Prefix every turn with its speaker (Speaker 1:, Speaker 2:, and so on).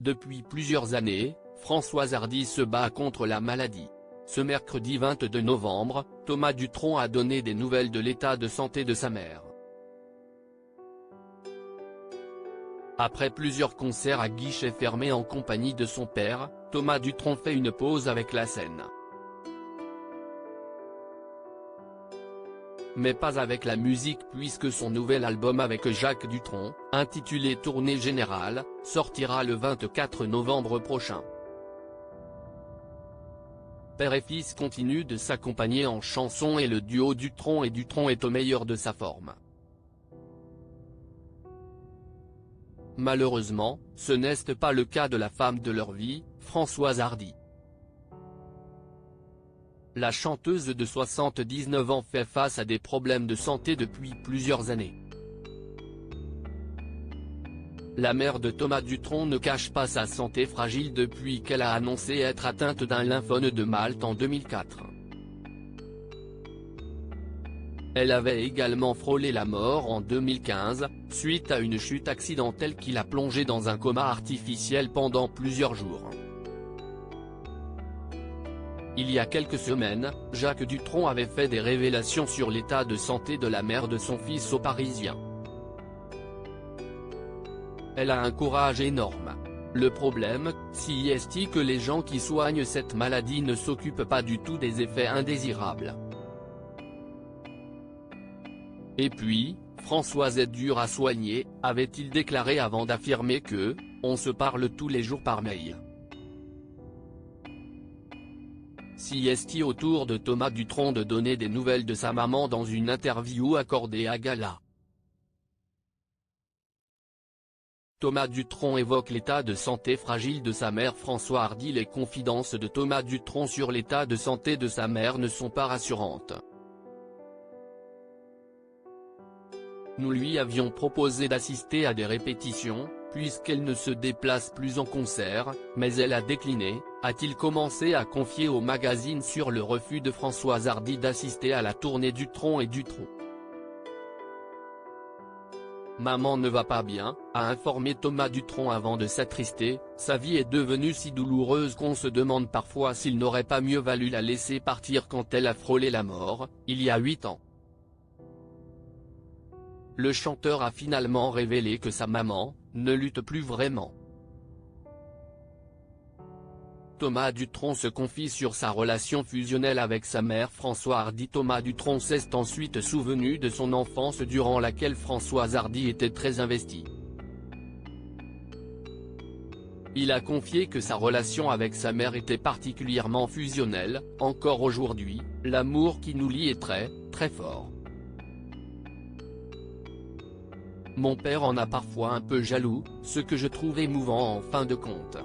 Speaker 1: Depuis plusieurs années, Françoise Hardy se bat contre la maladie. Ce mercredi 22 novembre, Thomas Dutronc a donné des nouvelles de l'état de santé de sa mère. Après plusieurs concerts à guichet fermé en compagnie de son père, Thomas Dutronc fait une pause avec la scène. Mais pas avec la musique puisque son nouvel album avec Jacques Dutronc, intitulé Tournée Générale, sortira le 24 novembre prochain. Père et fils continuent de s'accompagner en chansons et le duo Dutronc et Dutronc est au meilleur de sa forme. Malheureusement, ce n'est pas le cas de la femme de leur vie, Françoise Hardy. La chanteuse de 79 ans fait face à des problèmes de santé depuis plusieurs années. La mère de Thomas Dutronc ne cache pas sa santé fragile depuis qu'elle a annoncé être atteinte d'un lymphome de Malte en 2004. Elle avait également frôlé la mort en 2015, suite à une chute accidentelle qui l'a plongée dans un coma artificiel pendant plusieurs jours. Il y a quelques semaines, Jacques Dutronc avait fait des révélations sur l'état de santé de la mère de son fils aux Parisiens. Elle a un courage énorme. Le problème, si est que les gens qui soignent cette maladie ne s'occupent pas du tout des effets indésirables. Et puis, Françoise est dure à soigner, avait-il déclaré avant d'affirmer que « on se parle tous les jours par mail ». Si est autour de Thomas Dutronc de donner des nouvelles de sa maman dans une interview accordée à Gala. Thomas Dutronc évoque l'état de santé fragile de sa mère. François Hardy. Les confidences de Thomas Dutronc sur l'état de santé de sa mère ne sont pas rassurantes. Nous lui avions proposé d'assister à des répétitions, puisqu'elle ne se déplace plus en concert, mais elle a décliné, a-t-il commencé à confier au magazine sur le refus de Françoise Hardy d'assister à la tournée Dutronc et Dutronc. Maman ne va pas bien, a informé Thomas Dutronc avant de s'attrister, sa vie est devenue si douloureuse qu'on se demande parfois s'il n'aurait pas mieux valu la laisser partir quand elle a frôlé la mort, il y a 8 ans. Le chanteur a finalement révélé que sa maman ne lutte plus vraiment. Thomas Dutronc se confie sur sa relation fusionnelle avec sa mère Françoise Hardy. Thomas Dutronc s'est ensuite souvenu de son enfance durant laquelle Françoise Hardy était très investie. Il a confié que sa relation avec sa mère était particulièrement fusionnelle, encore aujourd'hui, l'amour qui nous lie est très, très fort. Mon père en a parfois un peu jaloux, ce que je trouve émouvant en fin de compte.